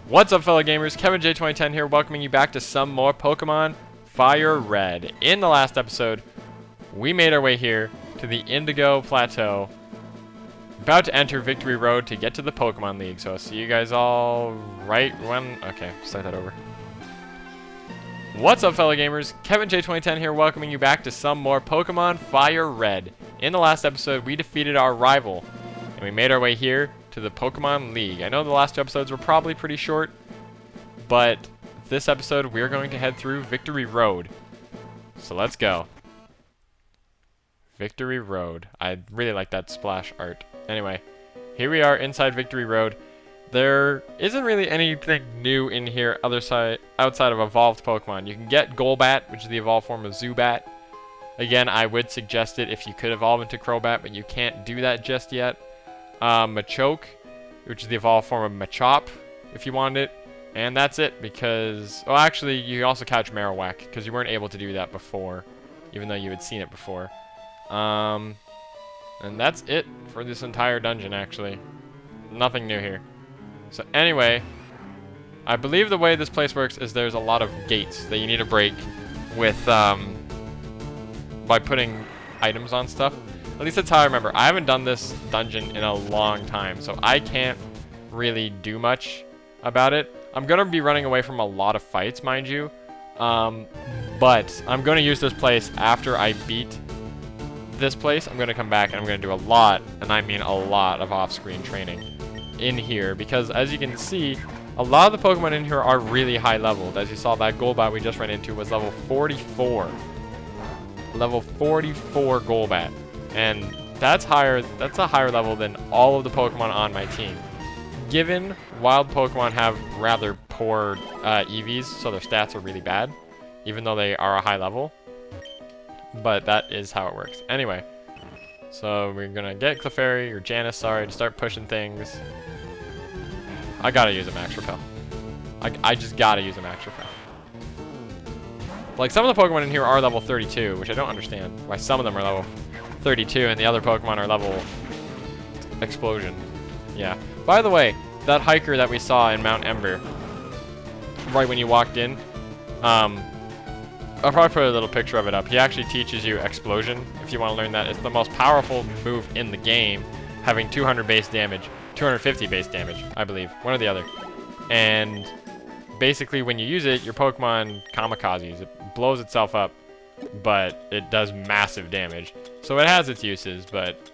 What's up, fellow gamers? Kevin J2010 here, welcoming you back to some more Pokemon FireRed. In the last episode, we made our way here to the Indigo Plateau, about to enter Victory Road to get to the Pokemon League. So I'll see you guys all right when... Okay, start that over. What's up, fellow gamers? Kevin J2010 here, welcoming you back to some more Pokemon FireRed. In the last episode, we defeated our rival, and we made our way here to the Pokemon League. I know the last two episodes were probably pretty short, but this episode we're going to head through Victory Road. So let's go. Victory Road. I really like that splash art. Anyway, here we are inside Victory Road. There isn't really anything new in here outside of evolved Pokemon. You can get Golbat, which is the evolved form of Zubat. Again, I would suggest it if you could evolve into Crobat, but you can't do that just yet. Machoke, which is the evolved form of Machop, if you wanted it. And that's it, because... Well, actually, you also catch Marowak, because you weren't able to do that before, even though you had seen it before. And that's it for this entire dungeon, actually. Nothing new here. So anyway, I believe the way this place works is there's a lot of gates that you need to break with, by putting items on stuff. At least that's how I remember. I haven't done this dungeon in a long time, so I can't really do much about it. I'm going to be running away from a lot of fights, mind you. But I'm going to use this place after I beat this place. I'm going to come back and I'm going to do a lot, and I mean a lot, of off-screen training in here. Because as you can see, a lot of the Pokemon in here are really high leveled. As you saw, that Golbat we just ran into was level 44. Level 44 Golbat. And that's higher. That's a higher level than all of the Pokemon on my team. Given wild Pokemon have rather poor EVs, so their stats are really bad, even though they are a high level. But that is how it works. Anyway, so we're gonna get Clefairy, or Janice, sorry, to start pushing things. I gotta use a Max Repel. I just gotta use a Max Repel. Like, some of the Pokemon in here are level 32, which I don't understand why some of them are level 32 and the other Pokemon are level Explosion. Yeah. By the way, that hiker that we saw in Mount Ember, right when you walked in, I'll probably put a little picture of it up. He actually teaches you Explosion, if you want to learn that. It's the most powerful move in the game, having 200 base damage, 250 base damage, I believe, one or the other. And basically, when you use it, your Pokemon kamikazes. It blows itself up, but it does massive damage. So it has its uses, but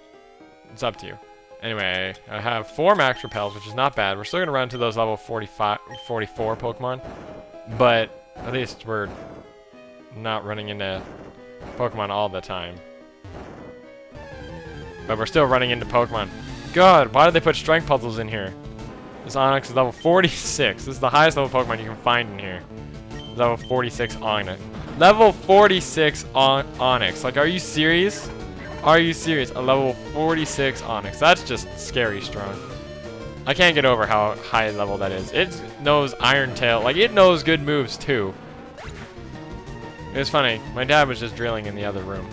it's up to you. Anyway, I have 4 Max Repels, which is not bad. We're still going to run into those level 44 Pokemon, but at least we're not running into Pokemon all the time. But we're still running into Pokemon. God, why did they put strength puzzles in here? This Onix is level 46. This is the highest level Pokemon you can find in here. Level 46 Onix. Level 46 Onix. Like, are you serious? Are you serious? A level 46 Onix. That's just scary strong. I can't get over how high level that is. It knows Iron Tail. Like, it knows good moves, too. It was funny. My dad was just drilling in the other room.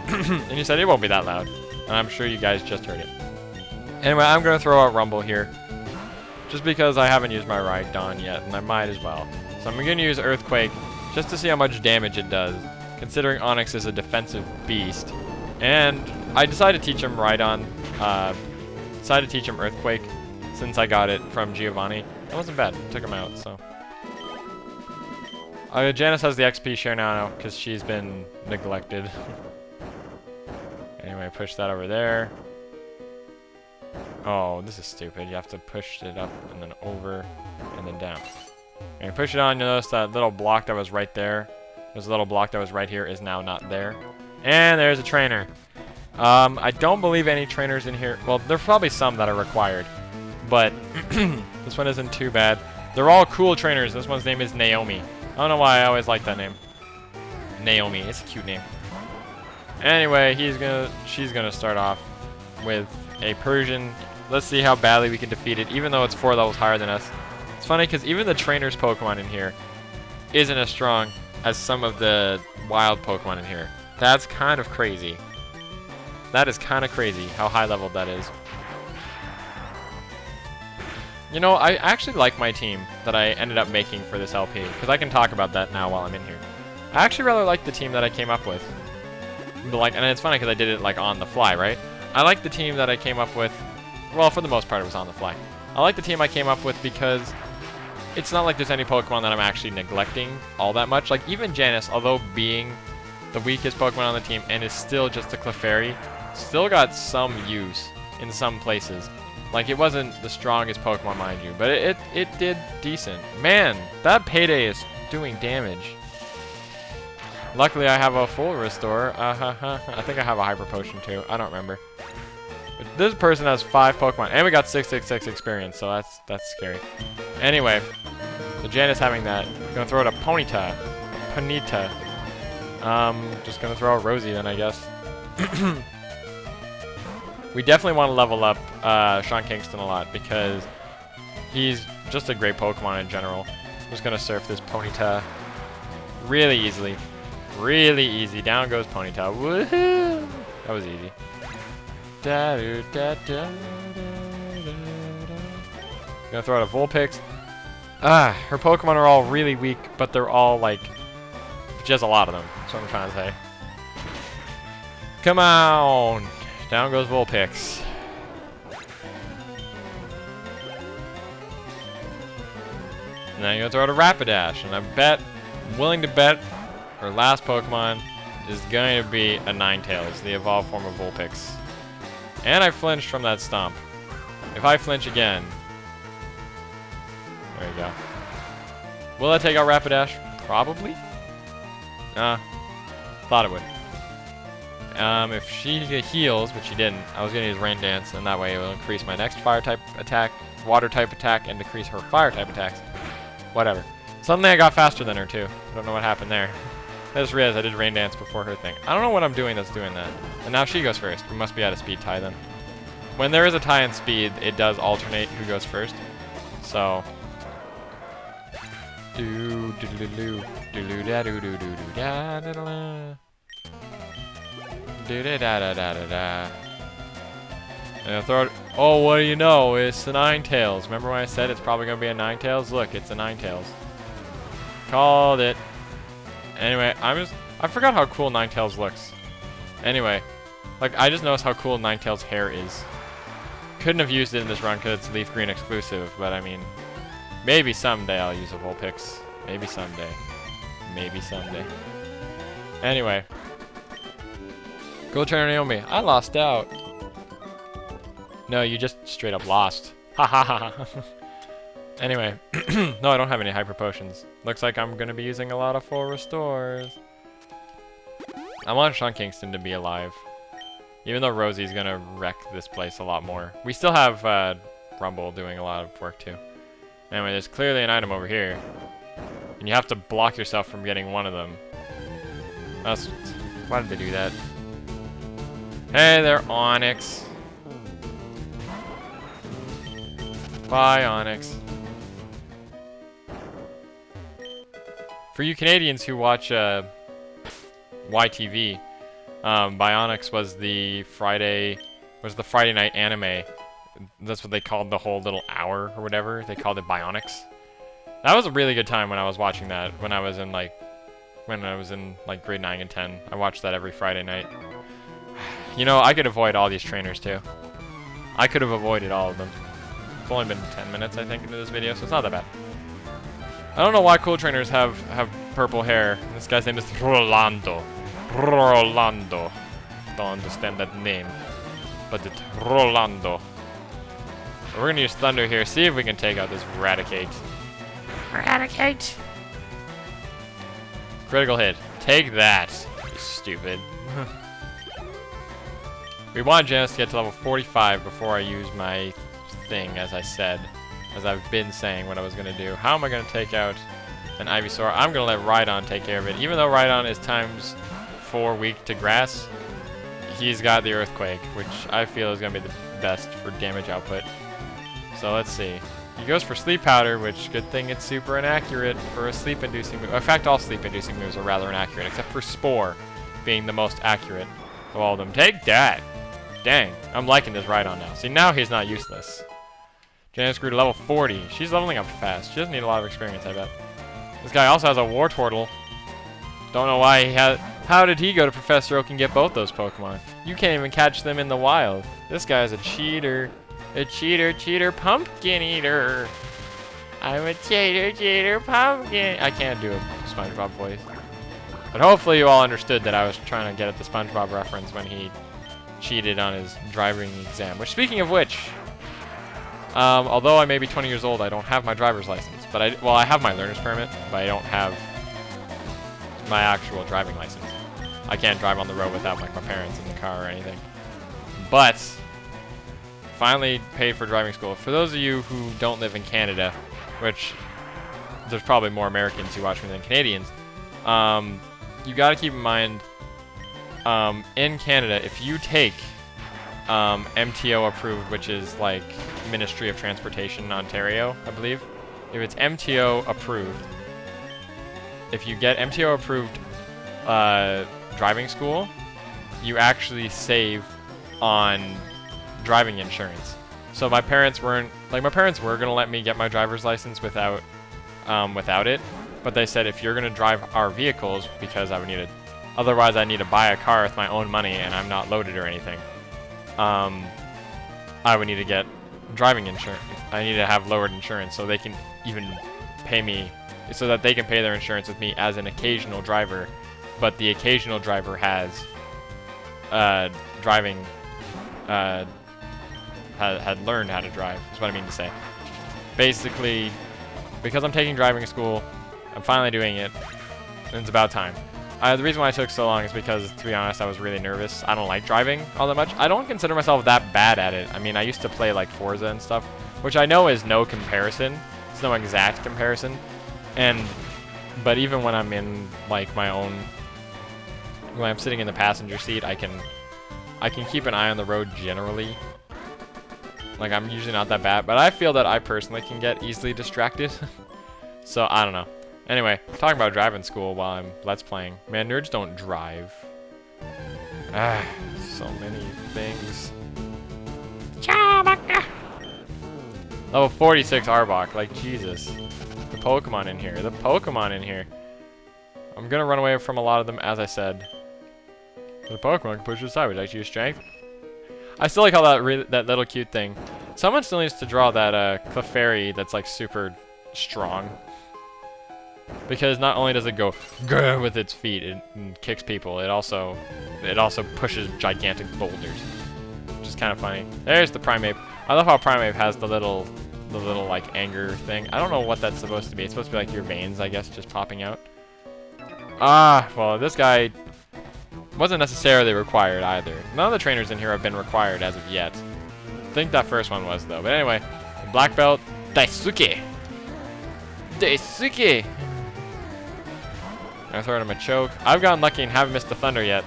And he said it won't be that loud. And I'm sure you guys just heard it. Anyway, I'm going to throw out Rumble here. Just because I haven't used my Rhydon yet, and I might as well. So I'm going to use Earthquake just to see how much damage it does, considering Onix is a defensive beast. And I decided to teach him Rhydon, decided to teach him Earthquake, since I got it from Giovanni. It wasn't bad. Took him out, so. Janice has the XP share now because she's been neglected. Anyway, push that over there. Oh, this is stupid. You have to push it up and then over and then down. And push it on, you'll notice that little block that was right there. There's a little block that was right here is now not there. And there's a trainer. I don't believe any trainers in here. Well, there's probably some that are required. But this one isn't too bad. They're all cool trainers. This one's name is Naomi. I don't know why I always like that name. Naomi. It's a cute name. Anyway, she's gonna start off with a Persian. Let's see how badly we can defeat it, even though it's 4 levels higher than us. It's funny because even the trainer's Pokemon in here isn't as strong as some of the wild Pokemon in here. That's kind of crazy. That is kind of crazy how high leveled that is. You know, I actually like my team that I ended up making for this LP, because I can talk about that now while I'm in here. I actually rather like the team that I came up with. Like, and it's funny because I did it like on the fly, right? I like the team that I came up with. Well, for the most part, it was on the fly. I like the team I came up with because it's not like there's any Pokemon that I'm actually neglecting all that much. Like, even Janice, although being the weakest Pokemon on the team and is still just a Clefairy, still got some use in some places. Like, it wasn't the strongest Pokemon, mind you, but it did decent. Man, that Payday is doing damage. Luckily, I have a full restore. I think I have a Hyper Potion too. I don't remember. But this person has 5 Pokemon, and we got 666 experience, so that's scary. Anyway, so Janice having that. Gonna throw it a Ponyta. Just gonna throw a Rosie then, I guess. We definitely want to level up Sean Kingston a lot because he's just a great Pokemon in general. I'm just gonna surf this Ponyta really easily. Really easy. Down goes Ponyta. Woohoo! That was easy. Gonna throw out a Vulpix. Her Pokemon are all really weak, but they're all like... She has a lot of them. That's what I'm trying to say. Come on! Down goes Vulpix. And then you're gonna throw out a Rapidash, and I'm willing to bet her last Pokemon is going to be a Ninetales, the evolved form of Vulpix. And I flinched from that stomp. If I flinch again... There you go. Will I take out Rapidash? Probably. Thought it would. If she heals, which she didn't, I was going to use Rain Dance, and that way it will increase my next Fire-type attack, Water-type attack, and decrease her Fire-type attacks. Whatever. Suddenly I got faster than her, too. I don't know what happened there. I just realized I did Rain Dance before her thing. I don't know what I'm doing that's doing that. And now she goes first. We must be at a speed tie then. When there is a tie in speed, it does alternate who goes first. So... And throw it. Oh, what do you know? It's the Ninetales. Remember when I said it's probably going to be a Ninetales? Look, it's a Ninetales. Called it. Anyway, I forgot how cool Ninetales looks. Anyway, like, I just noticed how cool Ninetales' hair is. Couldn't have used it in this run because it's Leaf Green exclusive, but I mean, maybe someday I'll use a Vulpix. Maybe someday. Maybe someday. Anyway. Go trainer Naomi. I lost out. No, you just straight up lost. Ha ha ha. Anyway. No, I don't have any Hyper Potions. Looks like I'm going to be using a lot of full restores. I want Sean Kingston to be alive. Even though Rosie's going to wreck this place a lot more. We still have Rumble doing a lot of work too. Anyway, there's clearly an item over here. And you have to block yourself from getting one of them. Why did they do that? Hey there, Onyx. Bye, Onyx. For you Canadians who watch YTV, Bionics was the Friday night anime. That's what they called the whole little hour or whatever. They called it Bionics. That was a really good time when I was watching that. When I was in grade 9 and 10, I watched that every Friday night. You know, I could avoid all these trainers too. I could have avoided all of them. It's only been 10 minutes, I think, into this video, so it's not that bad. I don't know why cool trainers have purple hair. This guy's name is Rolando. Rolando. Don't understand that name, but it's Rolando. We're gonna use Thunder here. See if we can take out this Raticate. Raticate. Critical hit. Take that, you stupid. We want Janice to get to level 45 before I use my thing, as I said. As I've been saying what I was going to do. How am I going to take out an Ivysaur? I'm going to let Rhydon take care of it. Even though Rhydon is times 4 weak to grass, he's got the Earthquake, which I feel is going to be the best for damage output. So let's see. He goes for Sleep Powder, which, good thing it's super inaccurate for a sleep-inducing move. In fact, all sleep-inducing moves are rather inaccurate, except for Spore being the most accurate of all of them. Take that! Dang, I'm liking this Rhydon now. See, now he's not useless. Janice grew to level 40. She's leveling up fast. She doesn't need a lot of experience, I bet. This guy also has a war turtle. Don't know why he had. How did he go to Professor Oak and get both those Pokemon? You can't even catch them in the wild. This guy's a cheater. A cheater, pumpkin eater. I'm a cheater, pumpkin. I can't do a SpongeBob voice. But hopefully you all understood that I was trying to get at the SpongeBob reference when he cheated on his driving exam. Which, speaking of which, although I may be 20 years old, I don't have my driver's license. But I have my learner's permit, but I don't have my actual driving license. I can't drive on the road without like my parents in the car or anything. But finally paid for driving school. For those of you who don't live in Canada, which there's probably more Americans who watch me than Canadians, you got to keep in mind, in Canada, if you take MTO approved, which is like Ministry of Transportation Ontario, I believe, if it's MTO approved, if you get MTO approved driving school, you actually save on driving insurance. So my parents were gonna let me get my driver's license without it, but they said if you're gonna drive our vehicles, because otherwise I need to buy a car with my own money and I'm not loaded or anything, I would need to get driving insurance. I need to have lowered insurance so they can even pay me, so that they can pay their insurance with me as an occasional driver, but the occasional driver has driving had learned how to drive, is what I mean to say. Basically, because I'm taking driving school, I'm finally doing it, and it's about time. The reason why it took so long is because, to be honest, I was really nervous. I don't like driving all that much. I don't consider myself that bad at it. I mean, I used to play like Forza and stuff, which I know is no comparison. It's no exact comparison. But even when I'm in like my own, when I'm sitting in the passenger seat, I can keep an eye on the road generally. Like, I'm usually not that bad, but I feel that I personally can get easily distracted. So, I don't know. Anyway, talking about driving school while I'm Let's Playing. Man, nerds don't drive. So many things. Level 46 Arbok, like Jesus. The Pokemon in here, I'm gonna run away from a lot of them, as I said. The Pokemon can push you aside, would you like to use strength? I still like how that little cute thing. Someone still needs to draw that Clefairy that's like super strong. Because not only does it go grr with its feet and kicks people, it also pushes gigantic boulders, which is kind of funny. There's the Primeape. I love how Primeape has the little like anger thing. I don't know what that's supposed to be. It's supposed to be like your veins, I guess, just popping out. Well, this guy wasn't necessarily required either. None of the trainers in here have been required as of yet. I think that first one was, though. But anyway, Black Belt, Daisuke. Daisuke! I throw him a choke. I've gotten lucky and haven't missed the thunder yet.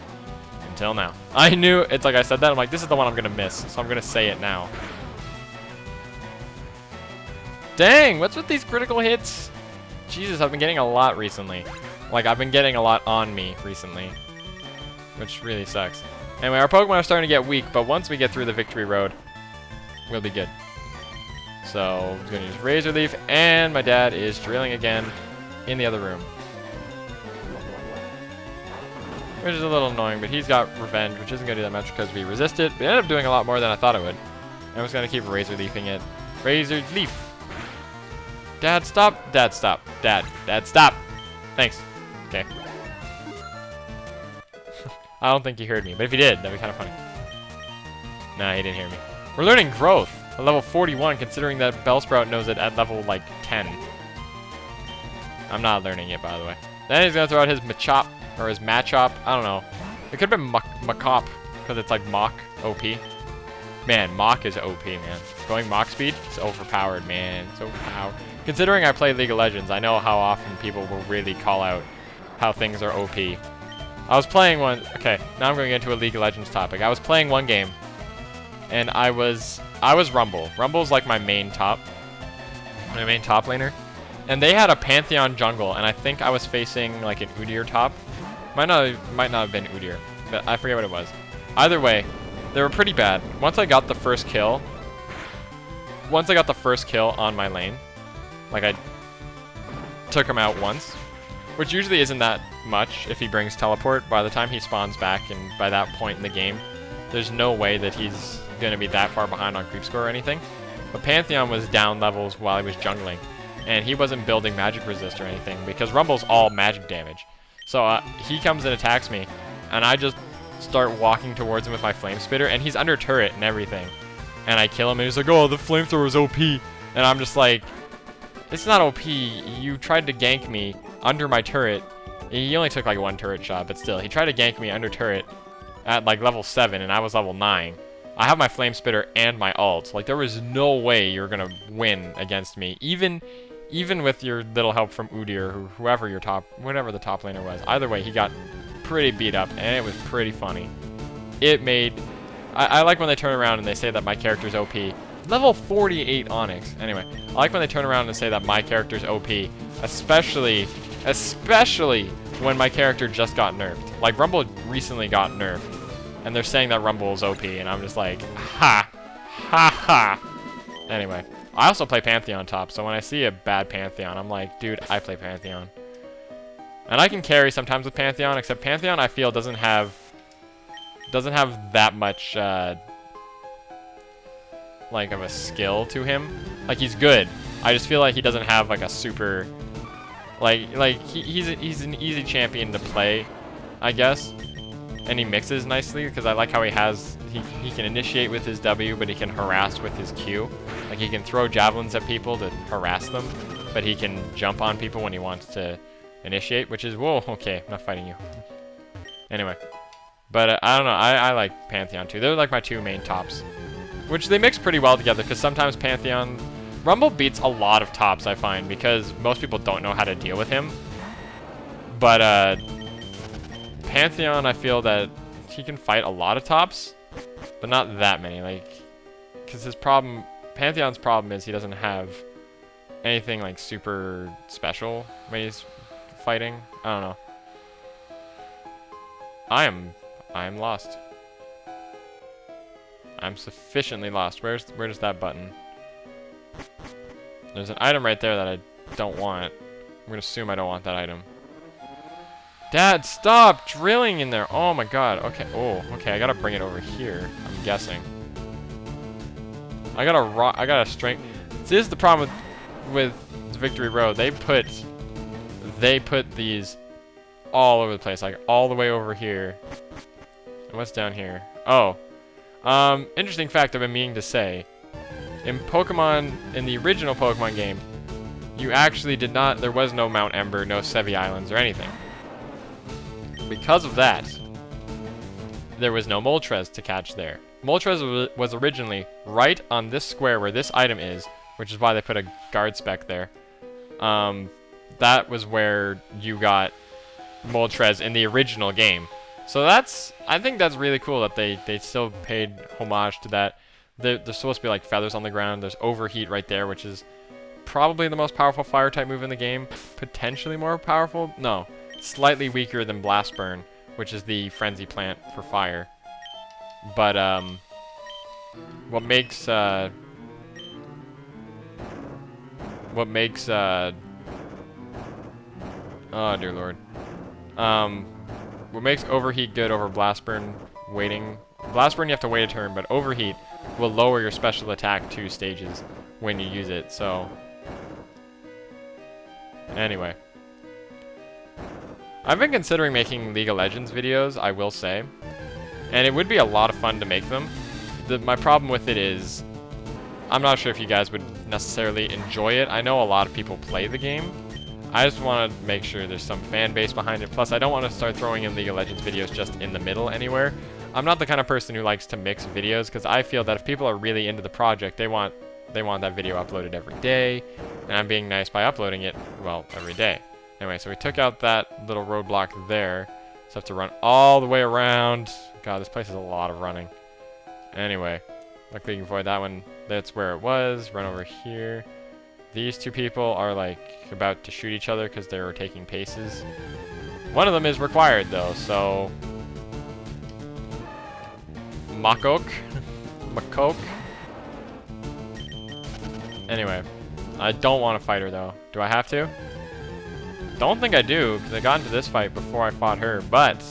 Until now. I knew, it's like I said that, I'm like, this is the one I'm gonna miss, so I'm gonna say it now. Dang, what's with these critical hits? Jesus, I've been getting a lot recently. Like, I've been getting a lot on me recently. Which really sucks. Anyway, our Pokemon are starting to get weak, but once we get through the Victory Road, we'll be good. So, I'm gonna use Razor Leaf, and my dad is drilling again in the other room. Which is a little annoying, but he's got revenge, which isn't gonna do that much because we resist it. But it ended up doing a lot more than I thought it would. I'm just gonna keep Razor Leafing it. Razor Leaf! Dad, stop! Dad, stop! Dad, stop! Thanks. Okay. I don't think he heard me, but if he did, that'd be kind of funny. Nah, he didn't hear me. We're learning Growth at level 41, considering that Bellsprout knows it at level, like, 10. I'm not learning it, by the way. Then he's gonna throw out his Machop, or his Machop. I don't know. It could have been Machop, because it's like Mach OP. Man, Mach is OP, man. Going Mach speed? It's overpowered, man. It's overpowered. Considering I play League of Legends, I know how often people will really call out how things are OP. I was playing one... Okay, now I'm going into a League of Legends topic. I was playing one game, and I was Rumble. Rumble's like my main top laner. And they had a Pantheon jungle, and I think I was facing like an Udyr top. Might not have been Udyr, but I forget what it was. Either way, they were pretty bad. Once I got the first kill, once I got the first kill on my lane, like I took him out once, which usually isn't that much if he brings teleport. By the time he spawns back, and by that point in the game, there's no way that he's going to be that far behind on creep score or anything. But Pantheon was down levels while he was jungling, and he wasn't building magic resist or anything, because Rumble's all magic damage. So he comes and attacks me, and I just start walking towards him with my flame spitter, and he's under turret and everything. And I kill him, and he's like, oh, the flamethrower is OP. And I'm just like, it's not OP. You tried to gank me under my turret. He only took like one turret shot, but still. He tried to gank me under turret at like level 7, and I was level 9. I have my flame spitter and my ult. Like, there was no way you're going to win against me. Even with your little help from Udyr, or whatever the top laner was. Either way, he got pretty beat up, and it was pretty funny. It made... I like when they turn around and they say that my character's OP. Level 48 Onyx. Anyway, I like when they turn around and say that my character's OP, especially when my character just got nerfed. Like, Rumble recently got nerfed, and they're saying that Rumble is OP, and I'm just like, ha, ha, ha. Anyway, I also play Pantheon top, so when I see a bad Pantheon, I'm like, dude, I play Pantheon. And I can carry sometimes with Pantheon, except Pantheon I feel doesn't have that much like of a skill to him. Like, he's good. I just feel like he doesn't have like a super he's an easy champion to play, I guess. And he mixes nicely, because I like how he can initiate with his W, but he can harass with his Q. Like, he can throw javelins at people to harass them, but he can jump on people when he wants to initiate, which is, whoa, okay, I'm not fighting you. Anyway. But I don't know, I like Pantheon too. They're like my two main tops, which they mix pretty well together, because sometimes Pantheon... Rumble beats a lot of tops, I find, because most people don't know how to deal with him. But Pantheon, I feel that he can fight a lot of tops, but not that many. Like, because Pantheon's problem is he doesn't have anything like super special when he's fighting. I don't know. I am lost. I'm sufficiently lost. Where's that button? There's an item right there that I don't want. I'm gonna assume I don't want that item. Dad, stop drilling in there. Oh my god. Okay. Oh, okay. I gotta bring it over here, I'm guessing. I gotta strength. This is the problem with Victory Road. They put these all over the place, like all the way over here. And what's down here? Oh. Interesting fact I've been meaning to say. In the original Pokemon game, you actually there was no Mount Ember, no Sevi Islands, or anything. Because of that, there was no Moltres to catch there. Moltres was originally right on this square where this item is, which is why they put a guard spec there. That was where you got Moltres in the original game. So I think that's really cool that they still paid homage to that. There's supposed to be like feathers on the ground. There's Overheat right there, which is probably the most powerful fire type move in the game. Potentially more powerful? No. Slightly weaker than Blast Burn, which is the frenzy plant for fire. But what makes oh dear lord. What makes Overheat good over Blast Burn waiting? Blast Burn you have to wait a turn, but Overheat will lower your special attack 2 stages when you use it, so... Anyway. I've been considering making League of Legends videos, I will say. And it would be a lot of fun to make them. My problem with it is... I'm not sure if you guys would necessarily enjoy it. I know a lot of people play the game. I just want to make sure there's some fan base behind it. Plus, I don't want to start throwing in League of Legends videos just in the middle anywhere. I'm not the kind of person who likes to mix videos, because I feel that if people are really into the project, they want that video uploaded every day, and I'm being nice by uploading it, well, every day. Anyway, so we took out that little roadblock there, so I have to run all the way around. God, this place is a lot of running. Anyway, luckily you can avoid that one. That's where it was. Run over here. These two people are like about to shoot each other because they were taking paces. One of them is required though, so... Makok. Anyway, I don't want to fight her though. Do I have to? Don't think I do, because I got into this fight before I fought her, but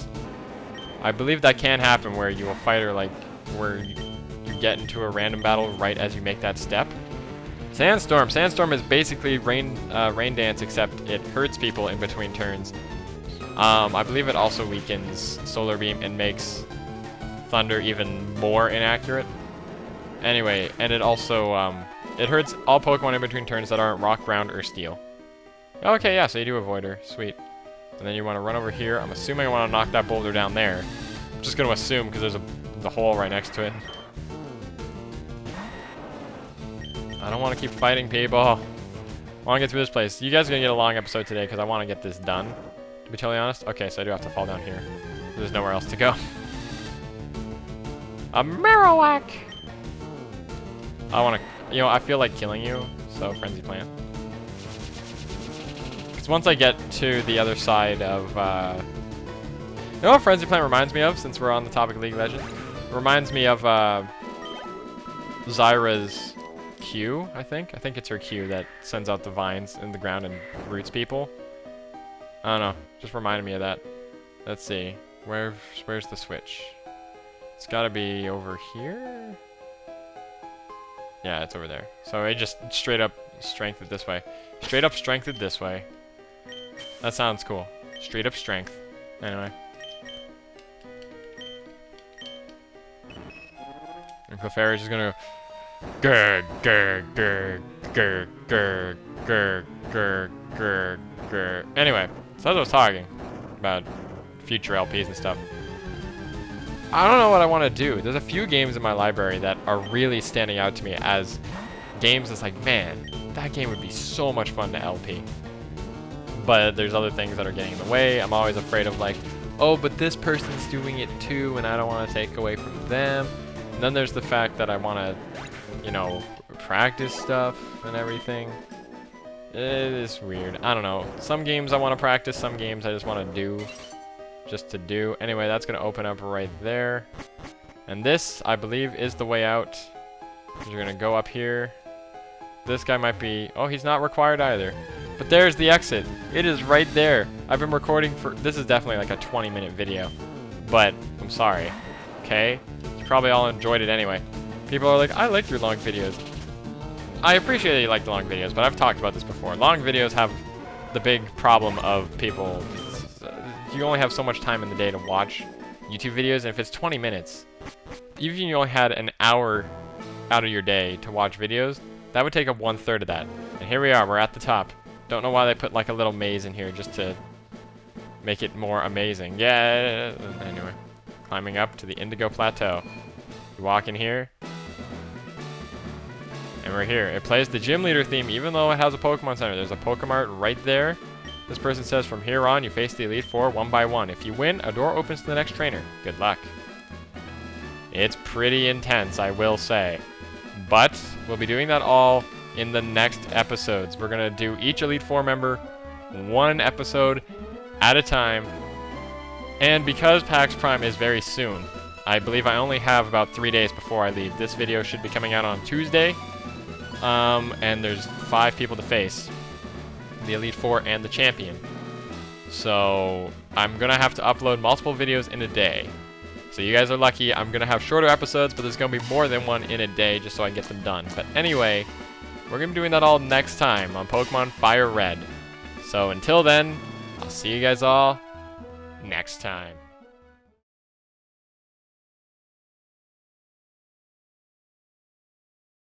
I believe that can happen where you will fight her like where you get into a random battle right as you make that step. Sandstorm. Sandstorm is basically rain dance, except it hurts people in between turns. I believe it also weakens Solar Beam and makes Thunder even more inaccurate. Anyway, and it also it hurts all Pokemon in between turns that aren't Rock, Ground, or Steel. Okay, yeah, so you do avoid her. Sweet. And then you want to run over here. I'm assuming I want to knock that boulder down there. I'm just going to assume because there's the hole right next to it. I don't want to keep fighting people. I want to get through this place. You guys are going to get a long episode today because I want to get this done, to be totally honest. Okay, so I do have to fall down here. There's nowhere else to go. A Marowak! I want to, you know, I feel like killing you, so Frenzy Plant. Because once I get to the other side of, you know what Frenzy Plant reminds me of, since we're on the topic of League of Legends? It reminds me of, Zyra's Q, I think. I think it's her Q that sends out the vines in the ground and roots people. I don't know. Just reminded me of that. Let's see. Where's the switch? It's gotta be over here? Yeah, it's over there. So I just straight up strength it this way. Straight up strength it this way. That sounds cool. Straight up strength. Anyway. And Clefairy is just gonna grr, grr, grr, grr, grr, grr, grr, grr, grr. Anyway, so that's what I was talking about future LPs and stuff. I don't know what I want to do. There's a few games in my library that are really standing out to me as games that's like, man, that game would be so much fun to LP. But there's other things that are getting in the way. I'm always afraid of like, oh, but this person's doing it too, and I don't want to take away from them. And then there's the fact that I want to, you know, practice stuff and everything. It is weird. I don't know. Some games I want to practice, some games I just want to do. Just to do. Anyway, that's going to open up right there. And this, I believe, is the way out. You're going to go up here. This guy might be... Oh, he's not required either. But there's the exit. It is right there. I've been recording for... This is definitely like a 20-minute video. But, I'm sorry. Okay? You probably all enjoyed it anyway. People are like, I like your long videos. I appreciate that you like the long videos, but I've talked about this before. Long videos have the big problem of people... You only have so much time in the day to watch YouTube videos, and if it's 20 minutes, even if you only had an hour out of your day to watch videos, that would take up 1/3 of that. And here we are, we're at the top. Don't know why they put like a little maze in here just to make it more amazing. Yeah, anyway. Climbing up to the Indigo Plateau. You walk in here, and we're here. It plays the gym leader theme even though it has a Pokemon Center. There's a Pokemart right there. This person says, from here on, you face the Elite Four one by one. If you win, a door opens to the next trainer. Good luck. It's pretty intense, I will say. But we'll be doing that all in the next episodes. We're going to do each Elite Four member one episode at a time. And because PAX Prime is very soon, I believe I only have about 3 days before I leave. This video should be coming out on Tuesday. And there's 5 people to face. The Elite Four and the Champion. So I'm gonna have to upload multiple videos in a day. So you guys are lucky. I'm gonna have shorter episodes, but there's gonna be more than one in a day just so I can get them done. But anyway, we're gonna be doing that all next time on Pokemon FireRed. So until then, I'll see you guys all next time.